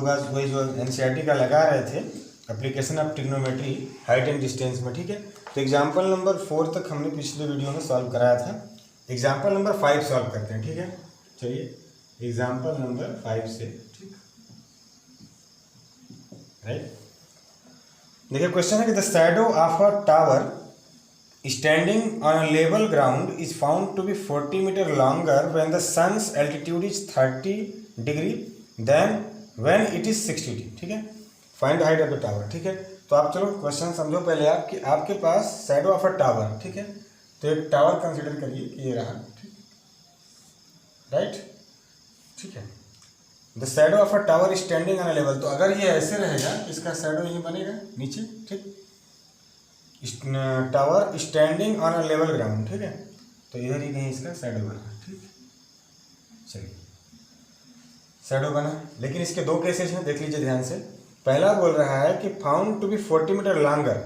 लोग आज वही जो एनसीईआरटी का लगा रहे थे, application of trigonometry height and distance में, ठीक है। तो एग्जाम्पल नंबर 4 तक हमने पिछले वीडियो में सॉल्व कराया था। एग्जाम्पल नंबर 5 सॉल्व करते हैं, ठीक है। चलिए एग्जाम्पल नंबर 5 से, ठीक, राइट। देखिए क्वेश्चन है कि the shadow of a tower standing on a level ground is found to be 40 metre longer when the sun's altitude is 30 degree then when it is 60 degree, ठीक है। Find the height of the tower, ठीक है। तो आप चलो question समझो पहले आप कि आपके पास शैडो ऑफ अ टावर, ठीक है। तो एक टावर कंसिडर करिए कि ये रहा, ठीक, राइट, ठीक है। The shadow of a tower standing on a level, तो अगर ये ऐसे रहेगा इसका शैडो यहीं बनेगा नीचे, ठीक। Tower standing on a level ground, ठीक है। तो इधर ही कहीं इसका शैडो बना, ठीक। चलिए शैडो बना, लेकिन इसके दो केसेस हैं, देख लीजिए ध्यान से। पहला बोल रहा है कि found to be 40 metre longer,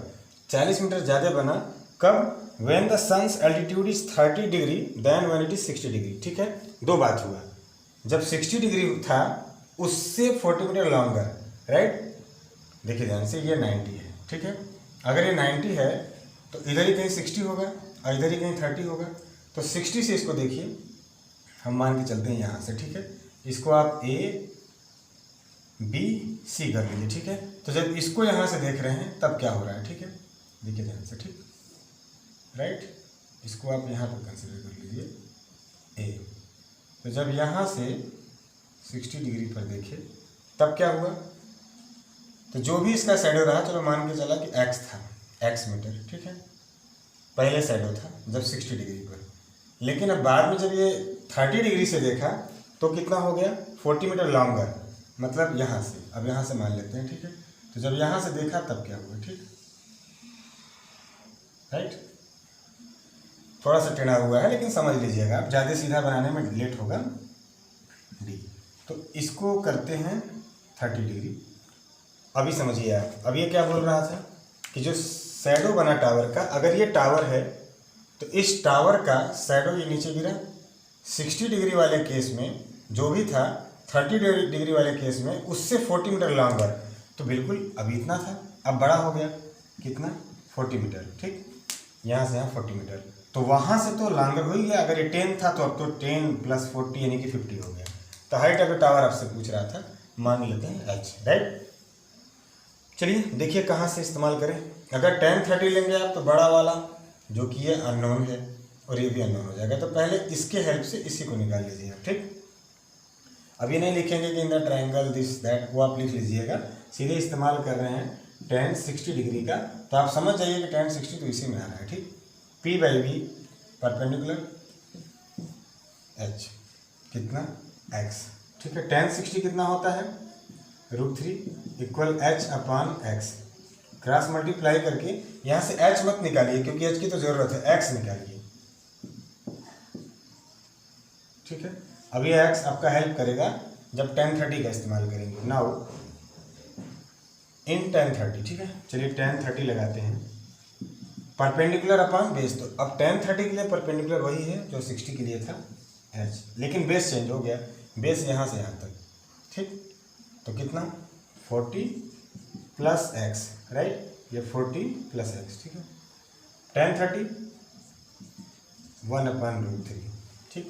40 metre ज़्यादा बना, कब? When the sun's altitude is 30 degree then when it is 60 degree, ठीक है। दो बात हुआ, जब 60 डिग्री था उससे 40 मीटर लॉन्गर, राइट। देखिए ध्यान से, ये 90 है, ठीक है। अगर ये 90 है तो इधर ही कहीं 60 होगा और इधर ही कहीं 30 होगा। तो 60 से इसको देखिए, हम मान के चलते हैं यहाँ से, ठीक है। इसको आप A B C कर लीजिए, ठीक है। तो जब इसको यहाँ से देख रहे हैं तब क्या हो रहा है, ठीक है। देखिए ध्यान से, ठीक, राइट। इसको आप यहाँ पर कंसिडर कर लीजिए A। तो जब यहाँ से 60 डिग्री पर देखे तब क्या हुआ, तो जो भी इसका शैडो रहा, चलो मान के चला कि x था, x मीटर, ठीक है। पहले शैडो था जब 60 डिग्री पर, लेकिन अब बाद में जब ये 30 डिग्री से देखा तो कितना हो गया, 40 मीटर लॉन्गर, मतलब यहाँ से, अब यहाँ से मान लेते हैं, ठीक है। तो जब यहाँ से देखा तब क्या हुआ, ठीक, राइट। थोड़ा सा टेढ़ा हुआ है लेकिन समझ लीजिएगा, आप ज़्यादा सीधा बनाने में लेट होगा D। तो इसको करते हैं 30 डिग्री। अभी समझिए आप, अब ये क्या बोल रहा था कि जो शैडो बना टावर का, अगर ये टावर है तो इस टावर का शैडो ये नीचे गिरा, 60 डिग्री वाले केस में जो भी था, 30 डिग्री वाले केस में उससे 40 मीटर लॉन्गर, तो बिल्कुल अभी इतना था, अब बड़ा हो गया, कितना, 40 मीटर, ठीक। यहाँ से यहाँ 40 मीटर, तो वहाँ से तो लॉन्गर हो ही गया। अगर ये 10 था तो अब तो 10 + 40 यानी कि 50 हो गया। तो हाइट ऑफ द टावर आपसे पूछ रहा था, मान लेते हैं h, राइट। चलिए देखिए कहाँ से इस्तेमाल करें। अगर 10 30 लेंगे आप तो बड़ा वाला जो कि ये अननोन है और ये भी अननोन हो जाएगा, तो पहले इसके हेल्प से इसी को निकाल लीजिए, ठीक। अभी नहीं लिखेंगे कि in the triangle this that, वो आप लिख लीजिएगा, सीधे इस्तेमाल कर रहे हैं tan 60 डिग्री का। तो आप समझ जाइए कि tan 60 तो इसी में आ रहा है, ठीक। P/V परपेंडिकुलर h कितना, x, ठीक है। tan 60 कितना होता है, √3 = h/x। क्रॉस मल्टीप्लाई करके यहाँ से h मत निकालिए क्योंकि h की तो ज़रूरत है, x निकालिए, ठीक है। अब ये x आपका हेल्प करेगा जब tan 30 का इस्तेमाल करेंगे। नाउ इन tan 30, ठीक है। चलिए tan 30 लगाते हैं, परपेंडिकुलर अपॉन बेस। तो अब tan 30 के लिए परपेंडिकुलर वही है जो 60 के लिए था, h, लेकिन बेस चेंज हो गया, बेस यहाँ से यहाँ तक, ठीक। तो कितना, 40 + x, राइट, ये 40 + x, ठीक है। tan 30 1/√3, ठीक,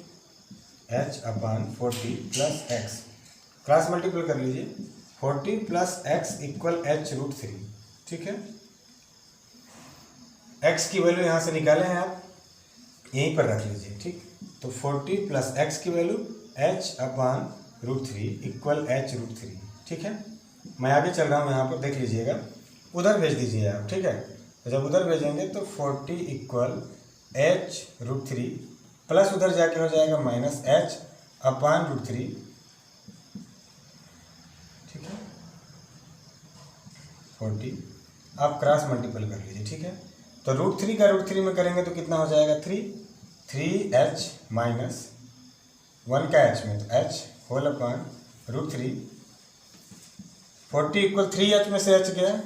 h/40 + x, क्रॉस मल्टीप्लाई कर लीजिए, 40 + x = h√3, ठीक है। x की वैल्यू यहाँ से निकाले हैं आप, यहीं पर रख लीजिए, ठीक। तो 40 + x की वैल्यू h/√3 = h√3, ठीक है। मैं आगे चल रहा हूँ, यहाँ पर देख लीजिएगा, उधर भेज दीजिए आप, ठीक है। तो जब उधर भेजेंगे तो 40 = h√3 प्लस उधर जाके हो जाएगा -h/√3, ठीक है। 40 आप क्रॉस मल्टीपल कर लीजिए, ठीक है। तो √3 का √3 में करेंगे तो कितना हो जाएगा, 3h - 1 का h में, तो h √3, 40 = 3h में से h गया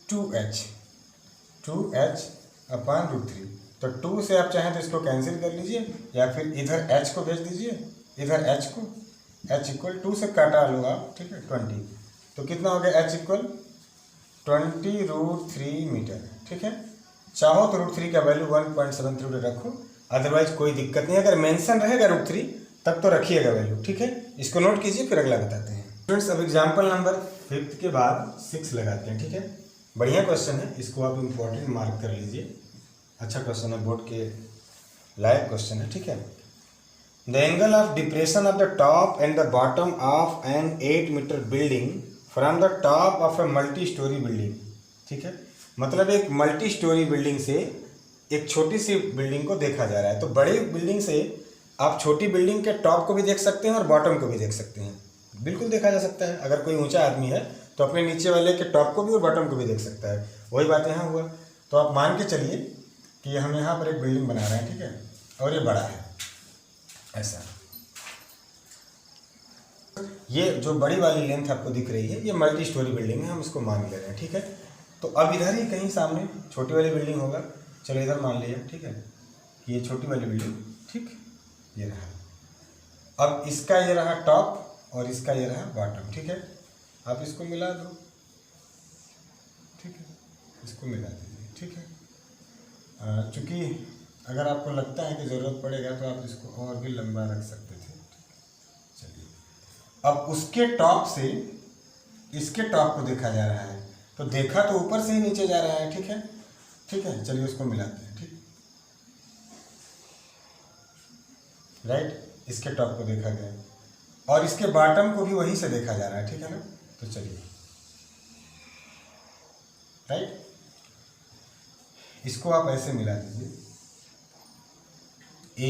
2h /√3। तो 2 से आप चाहें तो इसको कैंसिल कर लीजिए या फिर इधर h को भेज दीजिए, इधर h को, h इक्वल 2 से काटा लो आप, ठीक है, 20, तो कितना हो गया h इक्वल 20√3 मीटर, ठीक है। चाहो तो √3 का वैल्यू 1.73 रखो, अदरवाइज कोई दिक्कत नहीं, अगर मेंशन रहेगा √3 तब तो रखिएगा वैल्यू, ठीक है। इसको नोट कीजिए, फिर अगला बताते हैं। स्टूडेंट्स अब एग्जाम्पल नंबर 5 के बाद 6 लगाते हैं, ठीक है। बढ़िया क्वेश्चन है, इसको आप इम्पोर्टेंट मार्क कर लीजिए, अच्छा क्वेश्चन है, बोर्ड के लायक क्वेश्चन है, ठीक है। The angle of depression of the top and the bottom of an 8 metre building from the top of a multi storey building, ठीक है। मतलब एक मल्टी स्टोरी बिल्डिंग से एक छोटी सी बिल्डिंग को देखा जा रहा है, तो बड़ी बिल्डिंग से आप छोटी बिल्डिंग के टॉप को भी देख सकते हैं और बॉटम को भी देख सकते हैं, बिल्कुल देखा जा सकता है। अगर कोई ऊंचा आदमी है तो अपने नीचे वाले के टॉप को भी और बॉटम को भी देख सकता है, वही बात यहाँ हुआ। तो आप मान के चलिए कि हम यहाँ पर एक बिल्डिंग बना रहे हैं, ठीक है, और ये बड़ा है ऐसा, ये जो बड़ी वाली लेंथ आपको दिख रही है ये मल्टी स्टोरी बिल्डिंग है, हम इसको मान ले रहे हैं, ठीक है। तो अब इधर ही कहीं सामने छोटी वाली बिल्डिंग होगा, चलो इधर मान लिया, ठीक है, कि ये छोटी वाली बिल्डिंग, ठीक, ये रहा। अब इसका ये रहा टॉप और इसका ये रहा बॉटम, ठीक है। आप इसको मिला दो, ठीक है, इसको मिला दीजिए, ठीक है। चूँकि अगर आपको लगता है कि ज़रूरत पड़ेगा तो आप इसको और भी लंबा रख सकते थे, चलिए। अब उसके टॉप से इसके टॉप को देखा जा रहा है, तो देखा तो ऊपर से ही नीचे जा रहा है, ठीक है, ठीक है, चलिए उसको मिलाते हैं, ठीक, राइट। इसके टॉप को देखा गया और इसके बॉटम को भी वहीं से देखा जा रहा है, ठीक है ना। तो चलिए, राइट, इसको आप ऐसे मिला दीजिए, A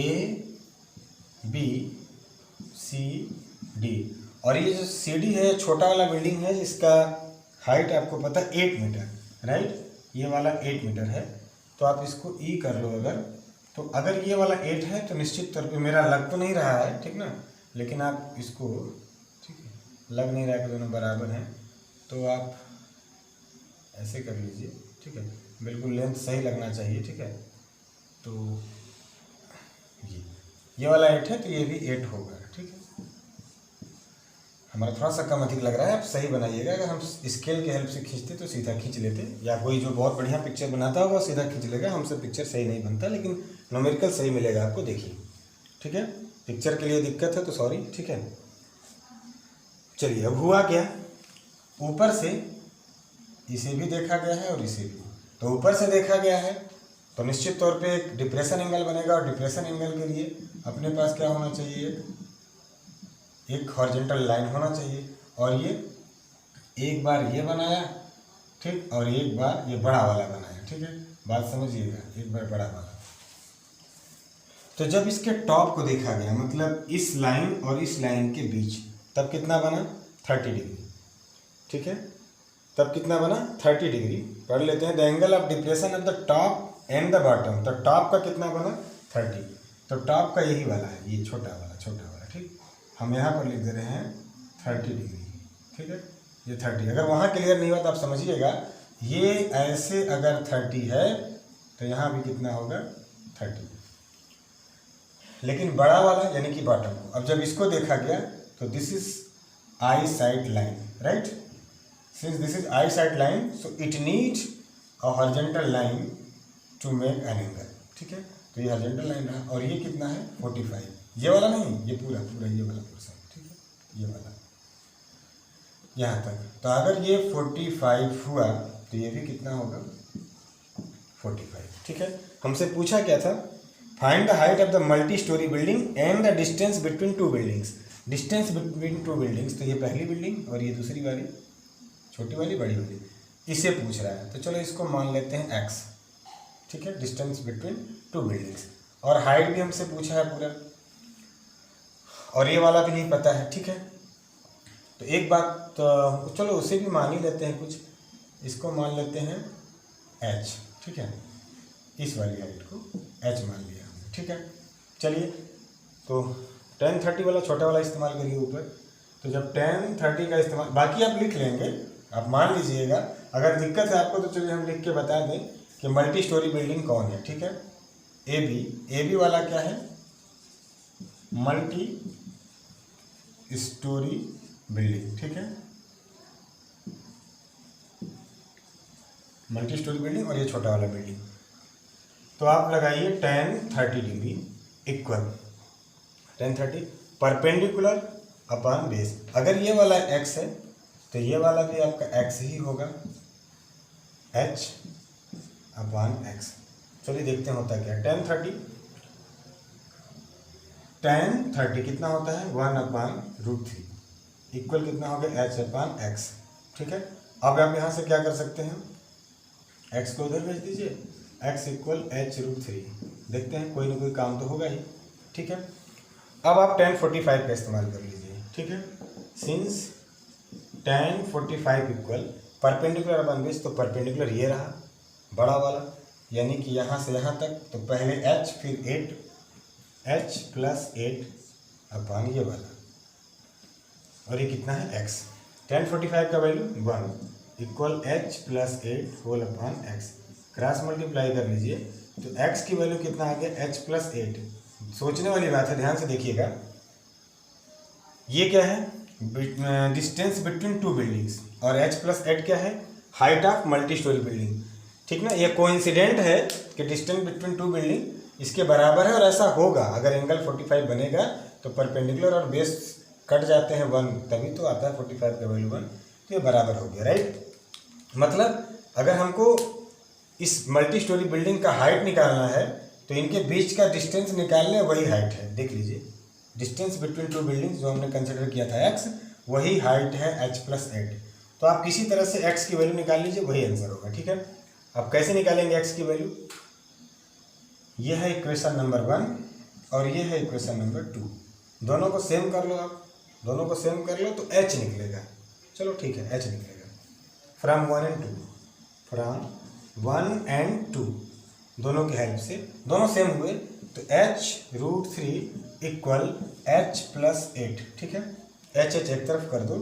B C D, और ये जो CD है छोटा वाला बिल्डिंग है जिसका हाइट आपको पता है 8 मीटर, राइट, ये वाला 8 मीटर है। तो आप इसको E कर लो अगर, तो अगर ये वाला 8 है तो निश्चित तौर पे, मेरा लग तो नहीं रहा है, ठीक ना, लेकिन आप इसको, ठीक है, लग नहीं रहा कि दोनों बराबर हैं, तो आप ऐसे कर लीजिए, ठीक है, बिल्कुल लेंथ सही लगना चाहिए, ठीक है। तो ये वाला 8 है तो ये भी 8 होगा, ठीक है। हमारा थोड़ा सा कम अधिक लग रहा है, आप सही बनाइएगा। अगर हम स्केल के हेल्प से खींचते तो सीधा खींच लेते, या कोई जो बहुत बढ़िया पिक्चर बनाता होगा सीधा खींच लेगा, हमसे पिक्चर सही नहीं बनता, लेकिन न्यूमेरिकल सही मिलेगा आपको, देखिए, ठीक है। पिक्चर के लिए दिक्कत है तो सॉरी, ठीक है। चलिए अब हुआ क्या, ऊपर से इसे भी देखा गया है और इसे भी, तो ऊपर से देखा गया है तो निश्चित तौर पे एक डिप्रेशन एंगल बनेगा, और डिप्रेशन एंगल के लिए अपने पास क्या होना चाहिए, एक हॉरिजॉन्टल लाइन होना चाहिए, और ये एक बार ये बनाया, ठीक, और एक बार ये बड़ा वाला बनाया, ठीक है, बात समझिएगा, एक बार बड़ा वाला। तो जब इसके टॉप को देखा गया, मतलब इस लाइन और इस लाइन के बीच, तब कितना बना 30 डिग्री, ठीक है, तब कितना बना 30 डिग्री। पढ़ लेते हैं, the angle of depression of the top and the bottom, तो टॉप का कितना बना 30, तो टॉप का यही वाला है, ये छोटा वाला, ठीक, हम यहाँ पर लिख दे रहे हैं 30 डिग्री, ठीक है, ये 30। अगर वहाँ क्लियर नहीं हुआ तो आप समझिएगा, ये ऐसे अगर 30 है तो यहाँ भी कितना होगा 30, लेकिन बड़ा वाला यानी कि बॉटम को, अब जब इसको देखा गया तो this is eye side line, right, since this is eye side line so it needs a horizontal line to make an angle, ठीक है। तो ये हॉरिजॉन्टल लाइन रहा, और ये कितना है 45, ये वाला नहीं, ये पूरा ये वाला पोर्शन, ठीक है, ये वाला यहाँ तक। तो अगर ये 45 हुआ तो ये भी कितना होगा 45, ठीक है। हमसे पूछा क्या था, find the height of the multi storey building and the distance between two buildings, distance between two buildings, तो ये पहली बिल्डिंग और ये दूसरी वाली, छोटी वाली बड़ी वाली, इसे पूछ रहा है। तो चलो इसको मान लेते हैं x, ठीक है, डिस्टेंस बिटवीन टू बिल्डिंग्स, और हाइट भी हमसे पूछा है पूरा, और ये वाला भी नहीं पता है, ठीक है। तो एक बात, तो चलो उसे भी मान ही लेते हैं कुछ, इसको मान लेते हैं h, ठीक है, इस वाली हाइट को h मान लिया हमने, ठीक है। चलिए तो tan 30 वाला छोटा वाला इस्तेमाल करिए ऊपर, तो जब tan 30 का इस्तेमाल, बाकी आप लिख लेंगे, आप मान लीजिएगा, अगर दिक्कत है आपको तो चलिए हम लिख के बता दें कि मल्टी स्टोरी बिल्डिंग कौन है, ठीक है। ए बी वाला क्या है, मल्टी स्टोरी बिल्डिंग, ठीक है, मल्टी स्टोरी बिल्डिंग और ये छोटा वाला बिल्डिंग। तो आप लगाइए tan 30 degree equal tan 30 perpendicular upon base. अगर ये वाला x है तो ये वाला भी आपका x ही होगा, h अपॉन x। चलिए देखते हैं होता क्या। tan 30 कितना होता है 1/√3 इक्वल कितना हो गया h अपॉन x, ठीक है। अब आप यहाँ से क्या कर सकते हैं, x को उधर भेज दीजिए, x इक्वल h√3। देखते हैं कोई ना कोई काम तो होगा ही, ठीक है। अब आप tan 45 का इस्तेमाल कर लीजिए, ठीक है। Since tan 45 equal perpendicular upon base, तो परपेंडिकुलर ये रहा बड़ा वाला, यानी कि यहाँ से यहाँ तक, तो पहले h फिर 8, h प्लस 8 अपॉन ये वाला, और ये कितना है x। tan 45 का value 1 equal h plus 8 whole upon x। Cross multiply कर लीजिए तो x की वैल्यू कितना आ गया h प्लस 8। सोचने वाली बात है, ध्यान से देखिएगा। ये क्या है, डिस्टेंस बिटवीन टू बिल्डिंग्स, और h प्लस 8 क्या है, height of multi storey building, ठीक ना। ये कोइंसिडेंट है कि डिस्टेंस बिटवीन टू बिल्डिंग इसके बराबर है, और ऐसा होगा अगर एंगल 45 बनेगा तो परपेंडिकुलर और बेस कट जाते हैं 1, तभी तो आता है 45 का वैल्यू 1, तो ये बराबर हो गया, राइट। मतलब अगर हमको इस मल्टी स्टोरी बिल्डिंग का हाइट निकालना है तो इनके बीच का डिस्टेंस निकालने वही हाइट है। देख लीजिए, डिस्टेंस बिटवीन टू बिल्डिंग्स जो हमने कंसिडर किया था x, वही हाइट है h प्लस 8। तो आप किसी तरह से x की वैल्यू निकाल लीजिए, वही आंसर होगा, ठीक है। अब कैसे निकालेंगे x की वैल्यू, ये है इक्वेशन नंबर 1 और ये है इक्वेशन नंबर 2। दोनों को सेम कर लो, आप दोनों को सेम कर लो तो h निकलेगा। चलो ठीक है, h निकलेगा फ्रॉम 1 एंड 2 दोनों की हेल्प से, दोनों सेम हुए तो h√3 इक्वल h प्लस 8, ठीक है। h एक तरफ कर दो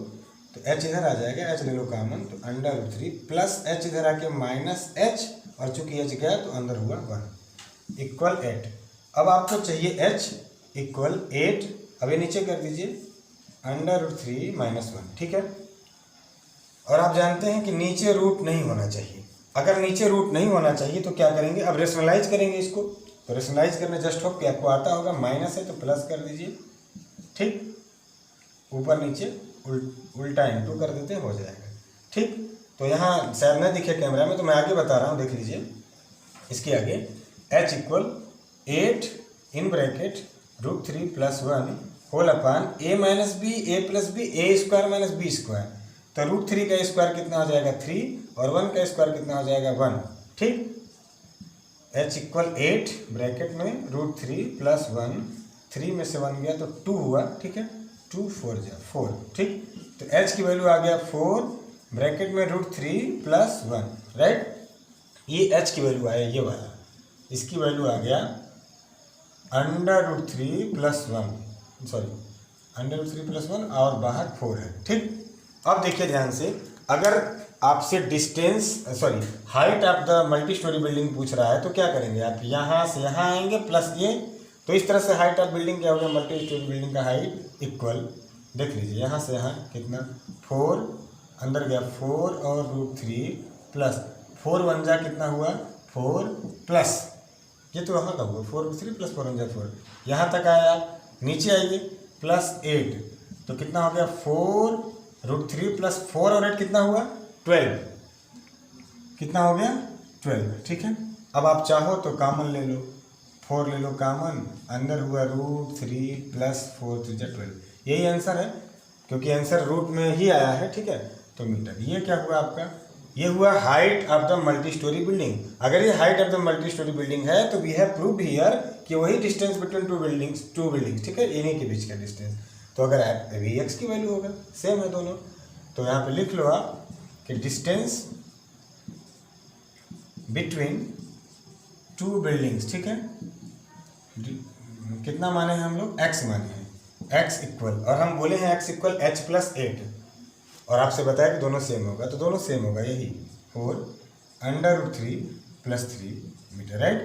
तो h इधर आ जाएगा, h ले लो कॉमन, तो √3 प्लस h इधर आके माइनस h, और चूंकि h गया तो अंदर हुआ 1 इक्वल 8। अब आपको चाहिए h इक्वल 8, अब ये नीचे कर दीजिए √3 माइनस 1, ठीक है। और आप जानते हैं कि नीचे रूट नहीं होना चाहिए। अगर नीचे रूट नहीं होना चाहिए तो क्या करेंगे, अब रेशनलाइज करेंगे इसको। तो रेशनलाइज करने जस्ट होप कि आपको आता होगा, माइनस है तो प्लस कर दीजिए, ठीक, ऊपर नीचे उल्टा इंटू कर देते हैं, हो जाएगा, ठीक। तो यहाँ शायद न दिखे कैमरा में, तो मैं आगे बता रहा हूँ, देख लीजिए। इसके आगे h equal 8 in bracket √3 plus 1 whole upon a minus B, a plus B, a square minus B square. तो √3 का स्क्वायर कितना हो जाएगा 3, और 1 का स्क्वायर कितना हो जाएगा 1, ठीक। h इक्वल 8 ब्रैकेट में √3 प्लस 1, 3 में से 1 गया तो 2 हुआ, ठीक है, 2 4 जा 4, ठीक। तो h की वैल्यू आ गया 4 ब्रैकेट में √3 प्लस 1, राइट। ये h की वैल्यू आया ये वाला, इसकी वैल्यू आ गया √3 प्लस 1, सॉरी √3 प्लस 1, और बाहर 4 है, ठीक। अब देखिए ध्यान से, अगर आपसे distance sorry height of the multi storey building पूछ रहा है तो क्या करेंगे, आप यहाँ से यहाँ आएंगे प्लस ये, तो इस तरह से हाइट ऑफ बिल्डिंग क्या होगा, मल्टी स्टोरी बिल्डिंग का हाइट इक्वल, देख लीजिए यहाँ से यहाँ कितना 4, अंदर गया 4 और √3 प्लस 4 1 जा कितना हुआ 4 प्लस, ये तो वहाँ का हुआ 4√3 प्लस 4 1 जा 4, यहाँ तक आया। आप नीचे आइए प्लस 8, तो कितना हो गया 4 √3 प्लस 4 और 8 कितना हुआ 12, कितना हो गया 12, ठीक है। अब आप चाहो तो कॉमन ले लो, 4 ले लो कॉमन, अंदर हुआ √3 प्लस 4 3 जा 12, यही आंसर है, क्योंकि आंसर रूट में ही आया है, ठीक है। तो मीटर, ये क्या हुआ आपका, ये हुआ height of the multi storey building. अगर ये height of the multi storey building है तो वी हैव प्रूव्ड हियर कि वही डिस्टेंस बिटवीन टू बिल्डिंग्स, ठीक है, इन्हीं के बीच का डिस्टेंस। तो अगर वी एक्स की वैल्यू होगा, सेम है दोनों, तो यहाँ पे लिख लो आप कि डिस्टेंस बिटवीन टू बिल्डिंग्स, ठीक है, कितना माने हैं हम लोग, x माने हैं, x इक्वल, और हम बोले हैं x इक्वल h प्लस 8, और आपसे बताया कि दोनों सेम होगा, तो दोनों सेम होगा, यही 4 √3 प्लस 3 मीटर, राइट।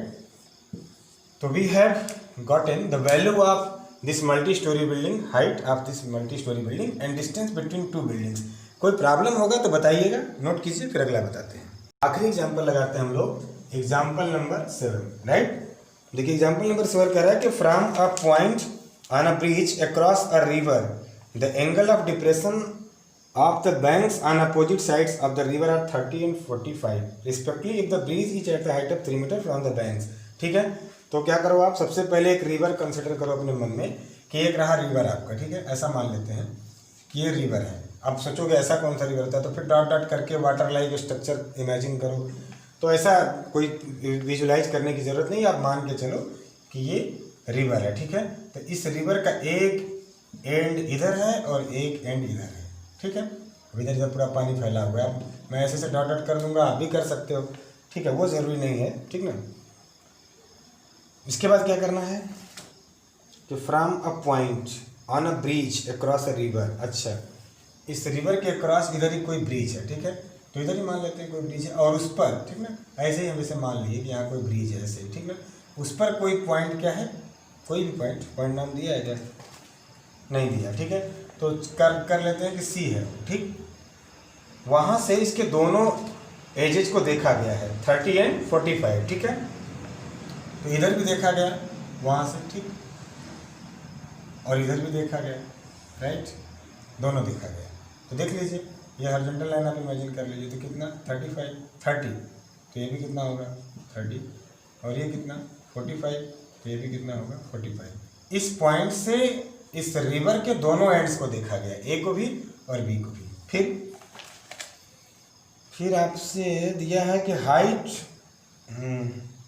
तो we have gotten the value of this multi storey building, height of this multi storey building and distance between two buildings. कोई प्रॉब्लम होगा तो बताइएगा, नोट कीजिए, फिर अगला बताते हैं। आखिरी एग्जाम्पल लगाते हैं हम लोग, एग्जाम्पल नंबर 7, राइट। देखिए एग्जाम्पल नंबर 7 कह रहा है कि from a point on a bridge across a river the angle of depression of the banks on opposite sides of the river are 30 and 45 respectively if the bridge is at the height of 3 metre from the banks. ठीक है, तो क्या करो आप, सबसे पहले एक river consider करो अपने मन में कि एक रहा रिवर आपका, ठीक है, ऐसा मान लेते हैं कि ये रिवर है। अब सोचोगे ऐसा कौन सा रिवर था, तो फिर डॉट डॉट करके वाटर लाइक स्ट्रक्चर इमेजिन करो। तो ऐसा कोई विजुलाइज करने की ज़रूरत नहीं, आप मान के चलो कि ये रिवर है। ठीक है, तो इस रिवर का एक एंड इधर है और एक एंड इधर है। ठीक है, अब इधर इधर पूरा पानी फैला हुआ है, मैं ऐसे से डॉट डॉट कर दूंगा, आप भी कर सकते हो। ठीक है, वो ज़रूरी नहीं है, ठीक ना। इसके बाद क्या करना है कि from a point on a bridge across a river. अच्छा, इस रिवर के अक्रॉस इधर ही कोई ब्रिज है, ठीक है, तो इधर ही मान लेते हैं कोई ब्रिज है, और उस पर, ठीक ना, ऐसे ही हम इसे मान लिए कि यहाँ कोई ब्रिज है ऐसे, ठीक ना। उस पर कोई पॉइंट क्या है, कोई भी पॉइंट नाम दिया है इधर, नहीं दिया, ठीक है, तो कर लेते हैं कि सी है, ठीक। वहाँ से इसके दोनों एजेज को देखा गया है 30 and 45, ठीक है, तो इधर भी देखा गया वहाँ से, ठीक, और इधर भी देखा गया, राइट, दोनों देखा गया। तो देख लीजिए, ये हॉरिजॉन्टल लाइन आप इमेजिन कर लीजिए, तो कितना 30, तो ये भी कितना होगा 30, और ये कितना 45, तो ये भी कितना होगा 45। इस पॉइंट से इस रिवर के दोनों एंड्स को देखा गया, ए को भी और बी को भी। फिर आपसे दिया है कि height,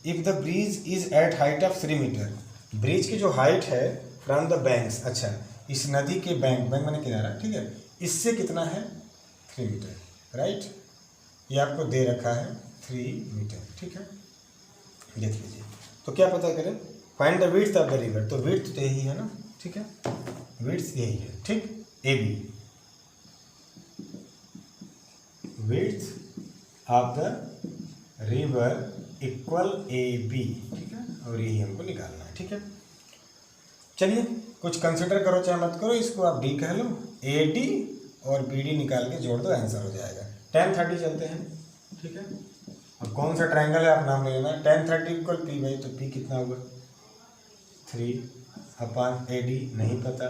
if the bridge is at height of 3 metre, bridge की जो हाइट है फ्रॉम द बैंक्स, अच्छा इस नदी के बैंक मैंने किनारा, ठीक है, इससे कितना है 3 मीटर, राइट, ये आपको दे रखा है 3 मीटर, ठीक है। देख लीजिए, तो क्या पता करें, find the width of the river, तो विड्थ तो यही है ना, ठीक है, विड्थ यही है, ठीक, A B, width of the river equal A B, ठीक है, और यही हमको निकालना है, ठीक है। चलिए कुछ कंसिडर करो चाहे मत करो, इसको आप डी कह लो, ए डी और बी डी निकाल के जोड़ दो, आंसर हो जाएगा। tan 30 चलते हैं, ठीक है, अब कौन सा ट्रायंगल है आप नाम ले लेना। tan 30 इक्वल पी बाई, तो पी कितना होगा 3/AD, नहीं पता।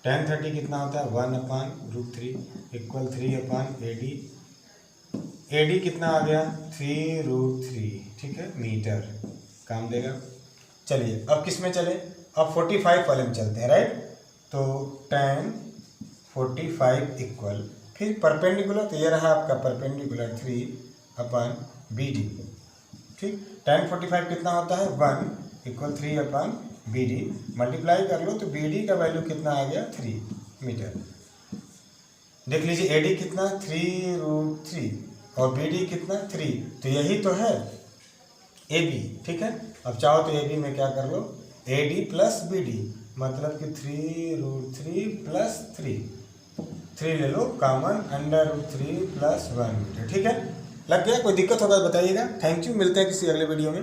tan 30 कितना होता है 1/√3 इक्वल 3/AD, AD कितना आ गया 3√3, ठीक है, मीटर, काम देगा। चलिए अब किस में चले, अब 45 वाले में चलते हैं, राइट, तो tan 45 इक्वल, फिर परपेंडिकुलर, तो ये रहा आपका परपेंडिकुलर 3/BD, ठीक। tan 45 कितना होता है 1 इक्वल 3/BD, मल्टीप्लाई कर लो तो BD का वैल्यू कितना आ गया 3 मीटर। देख लीजिए AD कितना 3√3 और BD कितना 3, तो यही तो है AB, ठीक है। अब चाहो तो AB में क्या कर लो AD प्लस BD, मतलब कि 3√3 प्लस 3 ले लो कॉमन, √3 प्लस 1 मीटर, ठीक है। लग गया, कोई दिक्कत होगा तो बताइएगा। थैंक यू, मिलते हैं किसी अगले वीडियो में।